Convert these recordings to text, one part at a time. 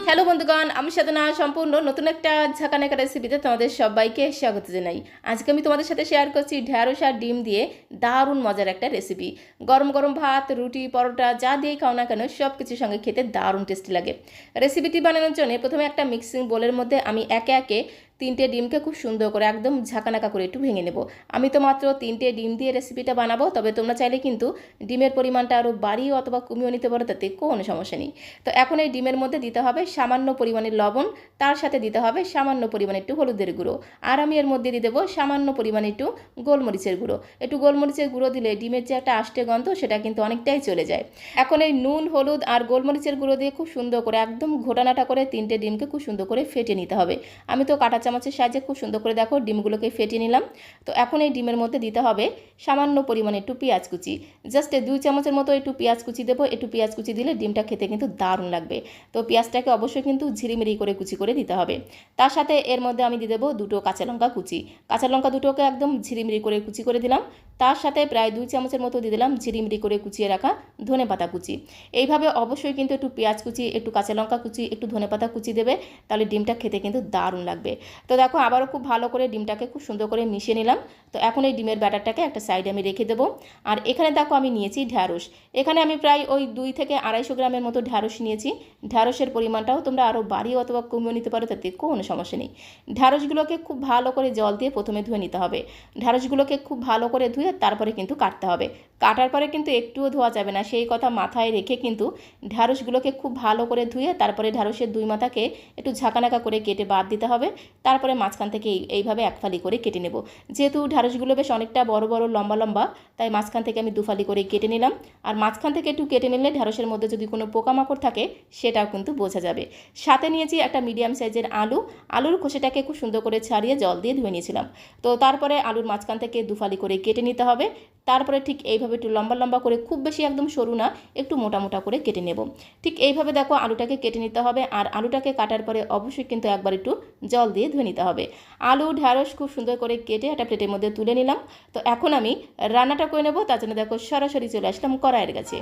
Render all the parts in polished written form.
Hello বন্ধুগণ, আমি সাধনা সম্পূর্ণ নতুন একটা ঝাঁকানাকা রেসিপিতে তোমাদের সবাইকে স্বাগত জানাই। আজকে আমি তোমাদের সাথে শেয়ার করছি ঢ্যাঁড়স আর ডিম দিয়ে দারুণ মজার একটা রেসিপি। গরম গরম ভাত, রুটি, পরোটা যা দিয়েই খাও না কেন সব কিছুর সঙ্গে খেতে দারুণ টেস্টি লাগে। রেসিপিটি বানানোর জন্য প্রথমে একটা মিক্সিং বোলের মধ্যে আমি একে একে 3টে ডিমকে খুব সুন্দর করে একদম ঝাঁকানাকা করে একটু ভেঙে নেব। আমি তো মাত্র 3টে ডিম দিয়ে রেসিপিটা বানাবো, তবে তোমরা চাইলে কিন্তু ডিমের পরিমাণটা আরও বাড়িয়ে অথবা কমিয়েও নিতে পারো, তাতে কোনো সমস্যা নেই। তো এখন এই ডিমের মধ্যে দিতে হবে সামান্য পরিমাণের লবণ, তার সাথে দিতে হবে সামান্য পরিমাণে একটু হলুদের গুঁড়ো, আর আমি এর মধ্যে দিয়ে দেবো সামান্য পরিমাণে একটু গোলমরিচের গুঁড়ো। একটু গোলমরিচের গুঁড়ো দিলে ডিমের যে একটা আষ্টে গন্ধ সেটা কিন্তু অনেকটাই চলে যায়। এখন এই নুন, হলুদ আর গোলমরিচের গুঁড়ো দিয়ে খুব সুন্দর করে একদম ঘোটানাটা করে 3টে ডিমকে খুব সুন্দর করে ফেটে নিতে হবে। আমি তো কাঁটা চামচের সাহায্যে খুব সুন্দর করে দেখো ডিমগুলোকে ফেটিয়ে নিলাম। তো এখন এই ডিমের মধ্যে দিতে হবে সামান্য পরিমাণে একটু পেঁয়াজ কুচি, জাস্ট 2 চামচের মতো একটু পেঁয়াজ কুচি দেবো। একটু পেঁয়াজ কুচি দিলে ডিমটা খেতে কিন্তু দারুণ লাগবে। তো পেঁয়াজটাকে অবশ্যই কিন্তু ঝিরিমিরি করে কুচি করে দিতে হবে। তার সাথে এর মধ্যে আমি দিয়ে দেবো 2টো কাঁচা লঙ্কা কুচি। কাঁচা লঙ্কা দুটোকে একদম ঝিরিমিরি করে কুচি করে দিলাম। তার সাথে প্রায় 2 চামচের মতো দিয়ে দিলাম ঝিরিমিরি করে কুচিয়ে রাখা ধনেপাতা কুচি। এইভাবে অবশ্যই কিন্তু একটু পেঁয়াজ কুচি, একটু কাঁচা লঙ্কা কুচি, একটু ধনেপাতা কুচি দেবে, তাহলে ডিমটা খেতে কিন্তু দারুণ লাগবে। তো দেখো আবারও খুব ভালো করে ডিমটাকে খুব সুন্দর করে মিশিয়ে নিলাম। তো এখন এই ডিমের ব্যাটারটাকে একটা সাইডে আমি রেখে দেবো। আর এখানে দেখো আমি নিয়েছি ঢ্যাঁড়স। এখানে আমি প্রায় ওই 2 থেকে 250 গ্রামের মতো ঢ্যাঁড়স নিয়েছি। ঢ্যাঁড়সের পরিমাণটাও তোমরা আরও বাড়িয়ে অথবা কমিয়ে নিতে পারো, তাতে কোনো সমস্যা নেই। ঢ্যাঁড়সগুলোকে খুব ভালো করে জল দিয়ে প্রথমে ধুয়ে নিতে হবে। ঢ্যাঁড়সগুলোকে খুব ভালো করে ধুয়ে তারপরে কিন্তু কাটতে হবে। কাটার পরে কিন্তু একটুও ধোয়া যাবে না, সেই কথা মাথায় রেখে কিন্তু ঢ্যাঁড়সগুলোকে খুব ভালো করে ধুয়ে তারপরে ঢ্যাঁড়সের 2 মাথাকে একটু ঝাঁকানাকা করে কেটে বাদ দিতে হবে। তারপরে মাঝখান থেকে এইভাবে এক ফালি করে কেটে নেব। যেহেতু ঢ্যাঁড়সগুলো বেশ অনেকটা বড় বড় লম্বা লম্বা, তাই মাঝখান থেকে আমি 2 ফালি করে কেটে নিলাম। আর মাঝখান থেকে একটু কেটে নিলে ঢ্যাঁড়সের মধ্যে যদি কোনো পোকামাকড় থাকে সেটাও কিন্তু বোঝা যাবে। সাথে নিয়েছি একটা মিডিয়াম সাইজের আলুর খোসাটাকে খুব সুন্দর করে ছাড়িয়ে জল দিয়ে ধুয়ে নিয়েছিলাম। তো তারপরে আলুর মাঝখান থেকে 2 ফালি করে কেটে নিতে হবে। তারপরে ঠিক এইভাবে একটু লম্বা লম্বা করে, খুব বেশি একদম সরু না, একটু মোটা মোটা করে কেটে নেব। ঠিক এইভাবে দেখো আলুটাকে কেটে নিতে হবে। আর আলুটাকে কাটার পরে অবশ্যই কিন্তু একবার একটু জল দিয়ে ধুয়ে নিতে হবে। আলু ঢ্যাঁড়স খুব সুন্দর করে কেটে একটা প্লেটের মধ্যে তুলে নিলাম। তো এখন আমি রান্নাটা করে নেব। তার জন্য দেখো সরাসরি চলে আসলাম কড়াইয়ের কাছে।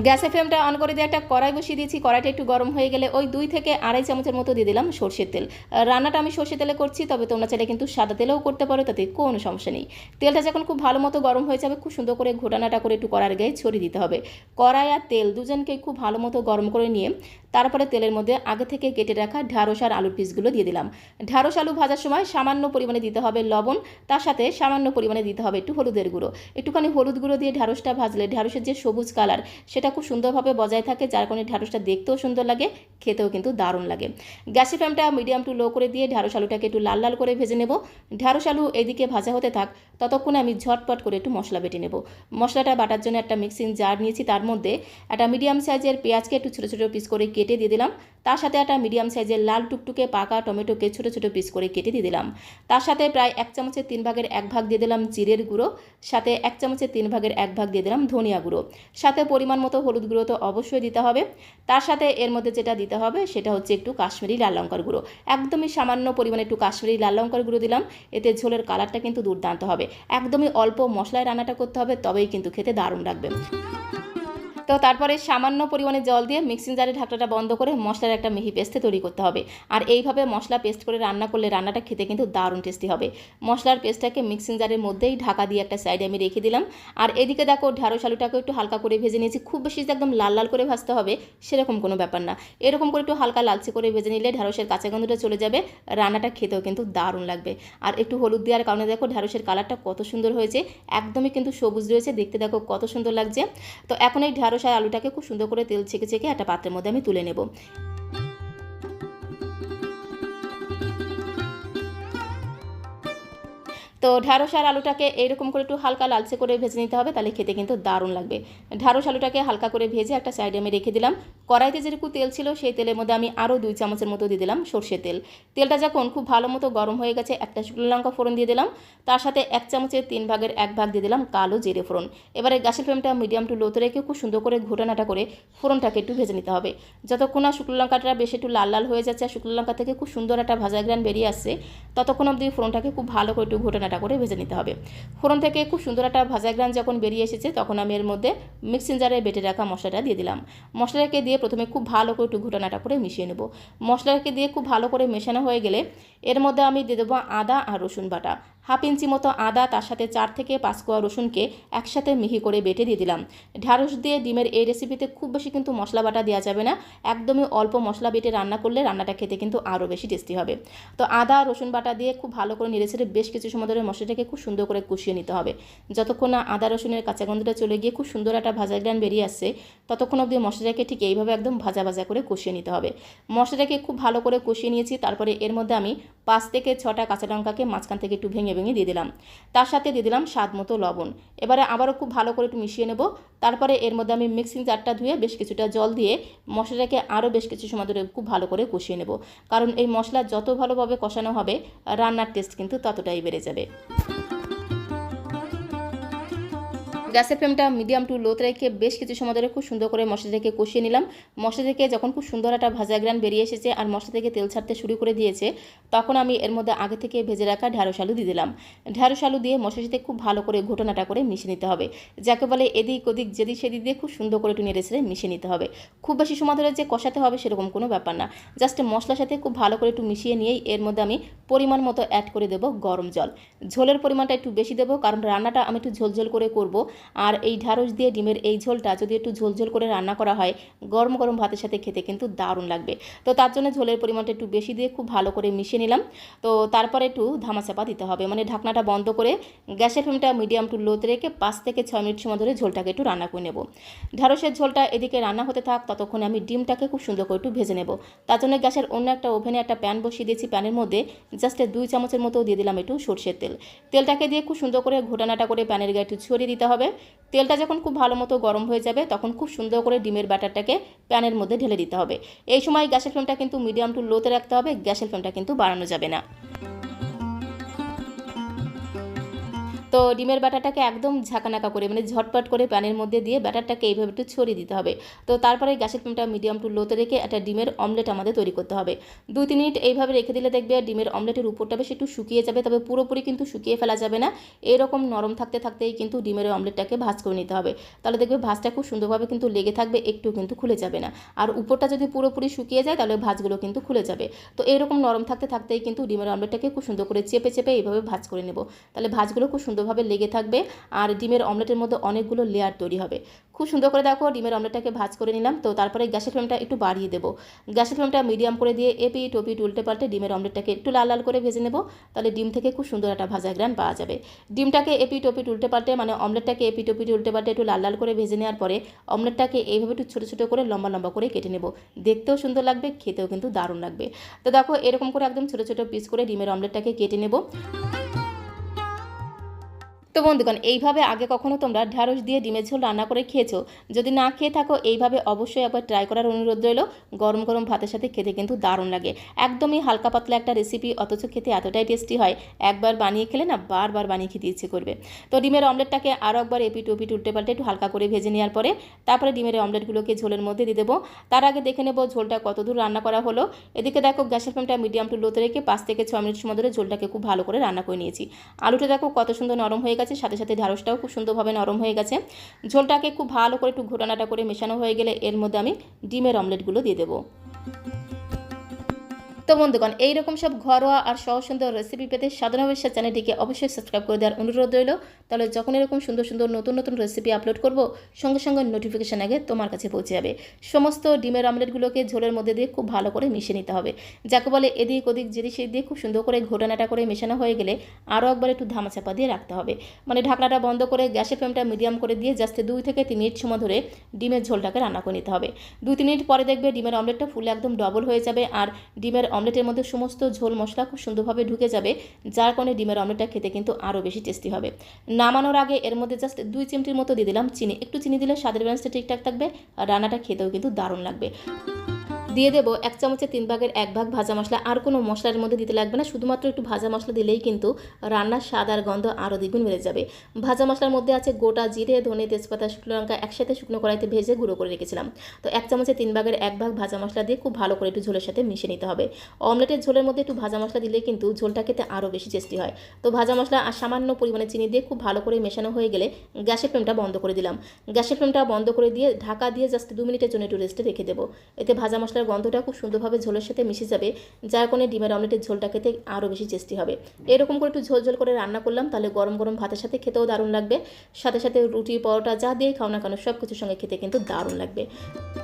গ্যাসের ফ্লেমটা অন করে দিয়ে একটা কড়াই বসিয়ে দিয়েছি। কড়াইটা একটু গরম হয়ে গেলে ওই 2 থেকে 2.5 চামচের মতো দিয়ে দিলাম সরষের তেল। রান্নাটা আমি সরষের তেলে করছি, তবে তোমরা চাইলে কিন্তু সাদা তেলেও করতে পারো, তাতে কোনো সমস্যা নেই। তেলটা যখন খুব ভালো মতো গরম হয়ে যাবে, খুব সুন্দর করে ঘোটানাটা করে একটু কড়াইয়ের গায়ে ছড়িয়ে দিতে হবে। কড়াই আর তেল দুজনকে খুব ভালো মতো গরম করে নিয়ে তারপরে তেলের মধ্যে আগে থেকে কেটে রাখা ঢ্যাঁড়স আর আলুর পিসগুলো দিয়ে দিলাম। ঢ্যাঁড়স আলু ভাজার সময় সামান্য পরিমাণে দিতে হবে লবণ, তার সাথে সামান্য পরিমাণে দিতে হবে একটু হলুদের গুঁড়ো। একটুখানি হলুদ গুঁড়ো দিয়ে ঢ্যাঁড়সটা ভাজলে ঢ্যাঁড়সের যে সবুজ কালার সেটা খুব সুন্দরভাবে বজায় থাকে, যার কারণে ঢ্যাঁড়সটা দেখতেও সুন্দর লাগে, খেতেও কিন্তু দারুণ লাগে। গ্যাসের ফ্লেমটা মিডিয়াম টু লো করে দিয়ে ঢ্যাঁড়স আলুটাকে একটু লাল লাল করে ভেজে নেব। ঢ্যাঁড়স আলু এদিকে ভাজা হতে থাক, ততক্ষণে আমি ঝটপট করে একটু মশলা বেটে নেব। মশলাটা বাটার জন্য একটা মিক্সিং জার নিয়েছি, তার মধ্যে একটা মিডিয়াম সাইজের পেঁয়াজকে একটু ছোটো ছোটো পিস করে কেটে দিয়ে দিলাম। তার সাথে একটা মিডিয়াম সাইজের লাল টুকটুকে পাকা টমেটোকে ছোটো ছোটো পিস করে কেটে দিয়ে দিলাম। তার সাথে প্রায় 1 চামচের 3 ভাগের 1 ভাগ দিয়ে দিলাম জিরের গুঁড়ো, সাথে 1 চামচের 3 ভাগের 1 ভাগ দিয়ে দিলাম ধনিয়া গুঁড়ো, সাথে পরিমাণ মতো হলুদ গুঁড়ো তো অবশ্যই দিতে হবে। তার সাথে এর মধ্যে যেটা দিতে হবে সেটা হচ্ছে একটু কাশ্মীরি লাল লঙ্কার গুঁড়ো। একদমই সামান্য পরিমাণে একটু কাশ্মীরি লাল লঙ্কার গুঁড়ো দিলাম। এতে ঝোলের কালারটা কিন্তু দুর্দান্ত হবে। একদমই অল্প মশলায় রান্নাটা করতে হবে, তবেই কিন্তু খেতে দারুণ লাগবে। তো তারপরে সামান্য পরিমাণে জল দিয়ে মিক্সিং জারে ঢাকনাটা বন্ধ করে মশলার একটা মিহি পেস্ট তৈরি করতে হবে। আর এইভাবে মশলা পেস্ট করে রান্না করলে রান্নাটা খেতে কিন্তু দারুণ টেস্টি হবে। মশলার পেস্টটাকে মিক্সিং জারের মধ্যেই ঢাকা দিয়ে একটা সাইডে আমি রেখে দিলাম। আর এদিকে দেখো ঢ্যাঁড়স আলুটাকে একটু হালকা করে ভেজে নিয়েছি। খুব বেশি যে একদম লাল লাল করে ভাজতে হবে সেরকম কোনো ব্যাপার না, এরকম করে একটু হালকা লালচে করে ভেজে নিলে ঢ্যাঁড়সের কাঁচা গন্ধটা চলে যাবে, রান্নাটা খেতেও কিন্তু দারুণ লাগবে। আর একটু হলুদ দেওয়ার কারণে দেখো ঢ্যাঁড়সের কালারটা কত সুন্দর হয়েছে, একদমই কিন্তু সবুজ রয়েছে, দেখতে দেখো কত সুন্দর লাগছে। তো এখন এই ঢ্যাঁড়স আর আলুটাকে খুব সুন্দর করে তেল ছেঁকে ছেঁকে একটা পাত্রের মধ্যে আমি তুলে নেব। তো ঢ্যাঁড়স আর আলুটাকে এইরকম করে একটু হালকা লালচে করে ভেজে নিতে হবে, তাহলে খেতে কিন্তু দারুণ লাগবে। ঢ্যাঁড়স আলুটাকে হালকা করে ভেজে একটা সাইডে আমি রেখে দিলাম। কড়াইতে যেটুকু তেল ছিল সেই তেলের মধ্যে আমি আরও 2 চামচের মতো দিয়ে দিলাম সরষের তেল। তেলটা যখন খুব ভালো মতো গরম হয়ে গেছে, একটা শুকনো লঙ্কা ফোড়ন দিয়ে দিলাম। তার সাথে 1 চামচের 3 ভাগের 1 ভাগ দিয়ে দিলাম কালো জিরে ফোড়ন। এবারে গ্যাসের ফ্লেমটা মিডিয়াম টু লোতে রেখে খুব সুন্দর করে ঘোটানাটা করে ফোড়নটাকে একটু ভেজে নিতে হবে। যতক্ষণ না শুকনো লঙ্কাটা বেশ একটু লাল লাল হয়ে যাচ্ছে আর শুকনো লঙ্কা থেকে খুব সুন্দর একটা ভাজা গ্রান বেরিয়ে আসছে, ততক্ষণ অবধি ফোড়নটাকে খুব ভালো করে একটু ঘোটানাটা নাটা করে ভেজে নিতে হবে। ফোড়ন থেকে খুব সুন্দর একটা ভাজা গ্রান যখন বেরিয়ে এসেছে তখন আমি এর মধ্যে মিক্সিং জারে বেটে রাখা মশলাটা দিয়ে দিলাম। মশলাটাকে দিয়ে প্রথমে খুব ভালো করে একটু ঘুটানাটা করে মিশিয়ে নেব। মশলাটাকে দিয়ে খুব ভালো করে মেশানো হয়ে গেলে এর মধ্যে আমি দিয়ে দেবো আদা আর রসুন বাটা। 1/2 ইঞ্চি মতো আদা, তার সাথে 4 থেকে 5 কোয়া রসুনকে একসাথে মিহি করে বেটে দিয়ে দিলাম। ঢ্যাঁড়স দিয়ে ডিমের এই রেসিপিতে খুব বেশি কিন্তু মশলা বাটা দেওয়া যাবে না, একদমই অল্প মশলা বেটে রান্না করলে রান্নাটা খেতে কিন্তু আরও বেশি টেস্টি হবে। তো আদা রসুন বাটা দিয়ে খুব ভালো করে নেড়েচেড়ে বেশ কিছু সময় ধরে মশলাটাকে খুব সুন্দর করে কষিয়ে নিতে হবে। যতক্ষণ না আদা রসুনের কাঁচা গন্ধটা চলে গিয়ে খুব সুন্দর একটা ভাজা গ্রান বেরিয়ে আসছে ততক্ষণ অবধি মশলাটাকে ঠিক এইভাবে একদম ভাজা ভাজা করে কষিয়ে নিতে হবে। মশলাটাকে খুব ভালো করে কষিয়ে নিয়েছি। তারপরে এর মধ্যে আমি 5 থেকে 6টা কাঁচা লঙ্কাকে মাঝখান থেকে একটু ভেঙে ভেঙে দিয়ে দিলাম। তার সাথে দিয়ে দিলাম স্বাদ মতো লবণ। এবারে আবারও খুব ভালো করে একটু মিশিয়ে নেব। তারপরে এর মধ্যে আমি মিক্সিং জারটা ধুয়ে বেশ কিছুটা জল দিয়ে মশলাটাকে আরও বেশ কিছু সময় ধরে খুব ভালো করে কষিয়ে নেব, কারণ এই মশলা যত ভালোভাবে কষানো হবে রান্নার টেস্ট কিন্তু ততটাই বেড়ে যাবে। গ্যাসের ফ্লেমটা মিডিয়াম টু লোতে রেখে বেশ কিছু সময় ধরে খুব সুন্দর করে মশলা থেকে কষিয়ে নিলাম। মশলা থেকে যখন খুব সুন্দর একটা ভাজা গ্রান বেরিয়ে এসেছে আর মশলা থেকে তেল ছাড়তে শুরু করে দিয়েছে তখন আমি এর মধ্যে আগে থেকে ভেজে রাখা ঢ্যাঁড়স আলু দিয়ে দিলাম। ঢ্যাঁড়স আলু দিয়ে মশলার সাথে খুব ভালো করে ঘটনাটা করে মিশিয়ে নিতে হবে, যাকে বলে এদিক ওদিক যেদিক সেদিক দিয়ে খুব সুন্দর করে একটু নেড়েচেড়ে মিশিয়ে নিতে হবে। খুব বেশি সময় ধরে যে কষাতে হবে সেরকম কোনো ব্যাপার না, জাস্ট মশলার সাথে খুব ভালো করে একটু মিশিয়ে নিয়েই এর মধ্যে আমি পরিমাণ মতো অ্যাড করে দেবো গরম জল। ঝোলের পরিমাণটা একটু বেশি দেবো, কারণ রান্নাটা আমি একটু ঝোলঝোল করে করব। আর এই ঢ্যাঁড়স দিয়ে ডিমের এই ঝোলটা যদি একটু ঝোলঝোল করে রান্না করা হয় গরম গরম ভাতের সাথে খেতে কিন্তু দারুণ লাগবে। তো তার জন্য ঝোলের পরিমাণটা একটু বেশি দিয়ে খুব ভালো করে মিশিয়ে নিলাম। তো তারপরে একটু ধামাচাপা দিতে হবে, মানে ঢাকনাটা বন্ধ করে গ্যাসের ফ্লেমটা মিডিয়াম টু লোতে রেখে 5 থেকে 6 মিনিট সময় ধরে ঝোলটাকে একটু রান্না করে নেব। ঢ্যাঁড়সের ঝোলটা এদিকে রান্না হতে থাক, ততক্ষণে আমি ডিমটাকে খুব সুন্দর করে একটু ভেজে নেব। তার জন্য গ্যাসের অন্য একটা ওভেনে একটা প্যান বসিয়ে দিয়েছি। প্যানের মধ্যে জাস্ট 2 চামচের মতো দিয়ে দিলাম একটু সরষের তেল। তেলটাকে দিয়ে খুব সুন্দর করে ঘোটানাটা করে প্যানের গায়ে একটু ছড়িয়ে দিতে হবে। তেলটা যখন খুব ভালো মতো গরম হয়ে যাবে তখন খুব সুন্দর করে ডিমের ব্যাটারটাকে প্যানের মধ্যে ঢেলে দিতে হবে। এই সময় গ্যাসের ফ্লেমটা কিন্তু মিডিয়াম টু লোতে রাখতে হবে, গ্যাসের ফ্লেমটা কিন্তু বাড়ানো যাবে না। তো ডিমের ব্যাটারটাকে একদম ঝাঁকানাকা করে, মানে ঝটপট করে প্যানের মধ্যে দিয়ে ব্যাটারটাকে এইভাবে একটু ছড়িয়ে দিতে হবে। তো তারপরে গ্যাসের ফ্লেমটা মিডিয়াম টু লোতে রেখে একটা ডিমের অমলেট আমাদের তৈরি করতে হবে। 2-3 মিনিট এইভাবে রেখে দিলে দেখবে ডিমের অমলেটের উপরটা বেশ একটু শুকিয়ে যাবে, তবে পুরোপুরি কিন্তু শুকিয়ে ফেলা যাবে না। এরকম নরম থাকতে থাকতেই কিন্তু ডিমের অমলেটটাকে ভাজ করে নিতে হবে। তাহলে দেখবে ভাজটা খুব সুন্দরভাবে কিন্তু লেগে থাকবে, একটু কিন্তু খুলে যাবে না। আর উপরটা যদি পুরোপুরি শুকিয়ে যায় তাহলে ভাজগুলো কিন্তু খুলে যাবে। তো এরকম নরম থাকতে থাকতেই কিন্তু ডিমের অমলেটটাকে খুব সুন্দর করে চেপে চেপে এইভাবে ভাজ করে নেব। তাহলে ভাজগুলো খুব সুন্দরভাবে লেগে থাকবে আর ডিমের অমলেটের মধ্যে অনেকগুলো লেয়ার তৈরি হবে। খুব সুন্দর করে দেখো ডিমের অমলেটটাকে ভাজ করে নিলাম। তো তারপরে গ্যাসের ফ্লেমটা একটু বাড়িয়ে দেবো। গ্যাসের ফ্লেমটা মিডিয়াম করে দিয়ে এপিট ওপিট উল্টে পাল্টে ডিমের অমলেটটাকে একটু লাল লাল করে ভেজে নেব। তাহলে ডিম থেকে খুব সুন্দর একটা ভাজা গ্রান পাওয়া যাবে। ডিমটাকে এপিট ওপিট উল্টে পাল্টে, মানে অমলেটটাকে এপিট ওপিট উল্টে পাল্টে একটু লাল লাল করে ভেজে নেওয়ার পরে অমলেটটাকে এইভাবে একটু ছোটো ছোটো করে লম্বা লম্বা করে কেটে নেব। দেখতেও সুন্দর লাগবে, খেতেও কিন্তু দারুণ লাগবে। তো দেখো এরকম করে একদম ছোটো ছোটো পিস করে ডিমের অমলেটটাকে কেটে নেব। তো বন্ধুগণ, এইভাবে আগে কখনো তোমরা ঢ্যাঁড়স দিয়ে ডিমের ঝোল রান্না করে খেয়েছো? যদি না খেয়ে থাকো এইভাবে অবশ্যই একবার ট্রাই করার অনুরোধ রইল। গরম গরম ভাতের সাথে খেতে কিন্তু দারুণ লাগে। একদমই হালকা পাতলা একটা রেসিপি, অথচ খেতে এতটাই টেস্টি হয়, একবার বানিয়ে খেলে না বারবার বানিয়ে খেতে ইচ্ছে করবে। তো ডিমের অমলেটটাকে আরও একবার এপিট ওপিট উল্টে পাল্টে একটু হালকা করে ভেজে নেওয়ার পরে তারপরে ডিমের অমলেটগুলোকে ঝোলের মধ্যে দিয়ে দেবো। তার আগে দেখে নেব ঝোলটা কতদূর রান্না করা হলো। এদিকে দেখো গ্যাসের ফ্লেমটা মিডিয়াম টু লোতে রেখে 5 থেকে 6 মিনিট সময় ধরে ঝোলটাকে খুব ভালো করে রান্না করে নিয়েছি। আলুটা দেখো কত সুন্দর নরম হয়ে গেছে, সাথে সাথে ঢ্যাঁড়সটাও খুব সুন্দরভাবে নরম হয়ে গেছে। ঝোলটাকে খুব ভালো করে একটু ঘোটানাটা করে মেশানো হয়ে গেলে এর মধ্যে আমি ডিমের অমলেটগুলো দিয়ে দেবো। তো বন্ধুগণ, এইরকম সব ঘরোয়া আর সহজ সুন্দর রেসিপি পেতে সাধনা বিশ্বাস চ্যানেলটিকে অবশ্যই সাবস্ক্রাইব করে দেওয়ার অনুরোধ রইল। তাহলে যখন এরকম সুন্দর সুন্দর নতুন নতুন রেসিপি আপলোড করব সঙ্গে সঙ্গে নোটিফিকেশান আগে তোমার কাছে পৌঁছে যাবে। সমস্ত ডিমের অমলেটগুলোকে ঝোলের মধ্যে দিয়ে খুব ভালো করে মিশিয়ে নিতে হবে, যাকে বলে এদিক ওদিক যেদিক সেদিক দিয়ে খুব সুন্দর করে ঘোটানাটা করে মেশানো হয়ে গেলে আরও একবার একটু ধামাচাপা দিয়ে রাখতে হবে। মানে ঢাকনাটা বন্ধ করে গ্যাসের ফ্লেমটা মিডিয়াম করে দিয়ে জাস্ট 2 থেকে 3 মিনিট সময় ধরে ডিমের ঝোলটাকে রান্না করে নিতে হবে। 2-3 মিনিট পরে দেখবে ডিমের অমলেটটা ফুলে একদম ডবল হয়ে যাবে আর ডিমের অমলেটের মধ্যে সমস্ত ঝোল মশলা খুব সুন্দরভাবে ঢুকে যাবে, যার কারণে ডিমের অমলেটটা খেতে কিন্তু আরও বেশি টেস্টি হবে। নামানোর আগে এর মধ্যে জাস্ট 2 চিমটির মতো দিয়ে দিলাম চিনি। একটু চিনি দিলে স্বাদের ব্যালেন্সটা ঠিকঠাক থাকবে আর রান্নাটা খেতেও কিন্তু দারুণ লাগবে। দিয়ে দেবো 1 চামচের 3 ভাগের 1 ভাগ ভাজা মশলা। আর কোনো মশলার মধ্যে দিতে লাগবে না, শুধুমাত্র একটু ভাজা মশলা দিলেই কিন্তু রান্নার স্বাদ আর গন্ধ আরও দ্বিগুণ বেড়ে যাবে। ভাজা মশলার মধ্যে আছে গোটা জিরে, ধনে, তেজপাতা, শুকনো লঙ্কা একসাথে শুকনো কড়াইতে ভেজে গুঁড়ো করে রেখেছিলাম। তো 1 চামচের 3 ভাগের 1 ভাগ ভাজা মশলা দিয়ে খুব ভালো করে একটু ঝোলের সাথে মিশিয়ে নিতে হবে। অমলেটের ঝোলের মধ্যে একটু ভাজা মশলা দিলে কিন্তু ঝোলটা খেতে আরও বেশি টেস্টি হয়। তো ভাজা মশলা আর সামান্য পরিমাণে চিনি দিয়ে খুব ভালো করে মেশানো হয়ে গেলে গ্যাসের ফ্লেমটা বন্ধ করে দিলাম। গ্যাসের ফ্লেমটা বন্ধ করে দিয়ে ঢাকা দিয়ে জাস্ট 2 মিনিটের জন্য একটু রেস্টে রেখে দেবো। এতে ভাজা মশলার গন্ধটা খুব সুন্দরভাবে ঝোলের সাথে মিশে যাবে, যার কারণে ডিমের অমলেটের ঝোলটা খেতে আরও বেশি টেস্টি হবে। এরকম করে একটু ঝোল ঝোল করে রান্না করলাম, তাহলে গরম গরম ভাতের সাথে খেতেও দারুণ লাগবে। সাথে সাথে রুটি, পরোটা যা দিয়ে খাও না কেন সব কিছুর সঙ্গে খেতে কিন্তু দারুণ লাগবে।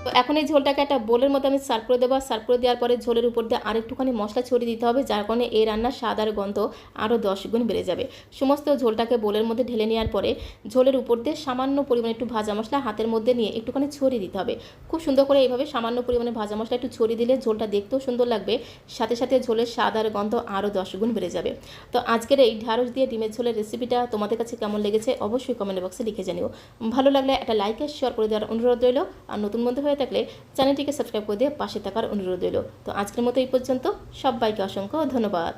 তো এখন এই ঝোলটাকে একটা বোলের মধ্যে আমি সার্ভ করে দেবো। সার্ভ করে দেওয়ার পরে ঝোলের উপর দিয়ে আরেকটুখানি মশলা ছড়িয়ে দিতে হবে, যার কারণে এই রান্নার স্বাদ আর গন্ধ আরও 10 গুণ বেড়ে যাবে। সমস্ত ঝোলটাকে বোলের মধ্যে ঢেলে নেওয়ার পরে ঝোলের উপর দিয়ে সামান্য পরিমাণে একটু ভাজা মশলা হাতের মধ্যে নিয়ে একটুখানি ছড়িয়ে দিতে হবে। খুব সুন্দর করে এইভাবে সামান্য পরিমাণে ভাজা মশলা একটু ছড়িয়ে দিলে ঝোলটা দেখতেও সুন্দর লাগবে, সাথে সাথে ঝোলের স্বাদ আর গন্ধ আরও 10 গুণ বেড়ে যাবে। তো আজকের এই ঢ্যাঁড়স দিয়ে ডিমের ঝোলের রেসিপিটা তোমাদের কাছে কেমন লেগেছে অবশ্যই কমেন্ট বক্সে লিখে জানিও। ভালো লাগলে একটা লাইক আর শেয়ার করে দেওয়ার অনুরোধ রইল। আর নতুন বন্ধু হয়ে থাকলে চ্যানেলটিকে সাবস্ক্রাইব করে দিয়ে পাশে থাকার অনুরোধ রইল। তো আজকের মতো এই পর্যন্ত, সবাইকে অসংখ্য ধন্যবাদ।